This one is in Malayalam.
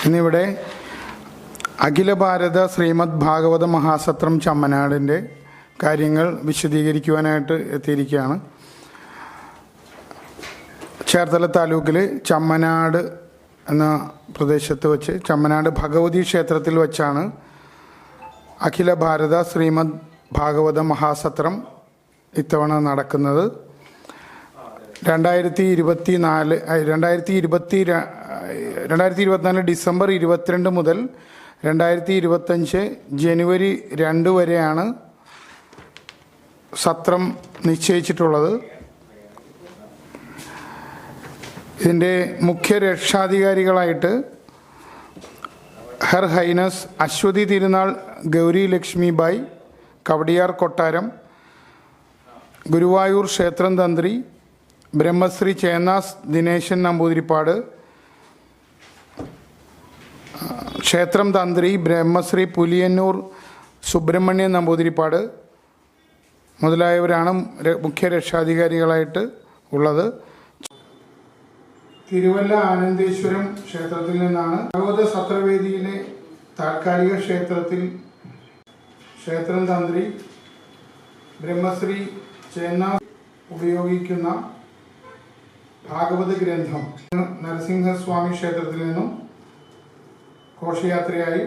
ഇന്നിവിടെ അഖില ഭാരത ശ്രീമദ് ഭാഗവത മഹാസത്രം ചമ്മനാടിൻ്റെ കാര്യങ്ങൾ വിശദീകരിക്കുവാനായിട്ട് എത്തിയിരിക്കുകയാണ്. ചേർത്തല താലൂക്കിൽ ചമ്മനാട് എന്ന പ്രദേശത്ത് വെച്ച് ചമ്മനാട് ഭഗവതി ക്ഷേത്രത്തിൽ വെച്ചാണ് അഖില ഭാരത ശ്രീമദ് ഭാഗവത മഹാസത്രം ഇത്തവണ നടക്കുന്നത്. 2024 ഡിസംബർ 22 മുതൽ 2025 ജനുവരി 2 വരെയാണ് സത്രം നിശ്ചയിച്ചിട്ടുള്ളത്. ഇതിൻ്റെ മുഖ്യ രക്ഷാധികാരികളായിട്ട് ഹർ ഹൈനസ് അശ്വതി തിരുനാൾ ഗൗരി ലക്ഷ്മി ബായ് കവടിയാർ കൊട്ടാരം, ഗുരുവായൂർ ക്ഷേത്രം തന്ത്രി ബ്രഹ്മശ്രീ ചേന്നാസ് ദിനേശൻ നമ്പൂതിരിപ്പാട്, ക്ഷേത്രം തന്ത്രി ബ്രഹ്മശ്രീ പുലിയന്നൂർ സുബ്രഹ്മണ്യൻ നമ്പൂതിരിപ്പാട് മുതലായവരാണ് മുഖ്യ രക്ഷാധികാരികളായിട്ട് ഉള്ളത്. തിരുവല്ല ആനന്ദേശ്വരം ക്ഷേത്രത്തിൽ നിന്നാണ് ഭാഗവത സത്രവേദിയിലെ താൽക്കാലിക ക്ഷേത്രത്തിൽ ക്ഷേത്രം തന്ത്രി ബ്രഹ്മശ്രീ ചേന്നാസ് ഉപയോഗിക്കുന്ന ഭാഗവത ഗ്രന്ഥം നരസിംഹസ്വാമി ക്ഷേത്രത്തിൽ നിന്നും ഘോഷയാത്രയായി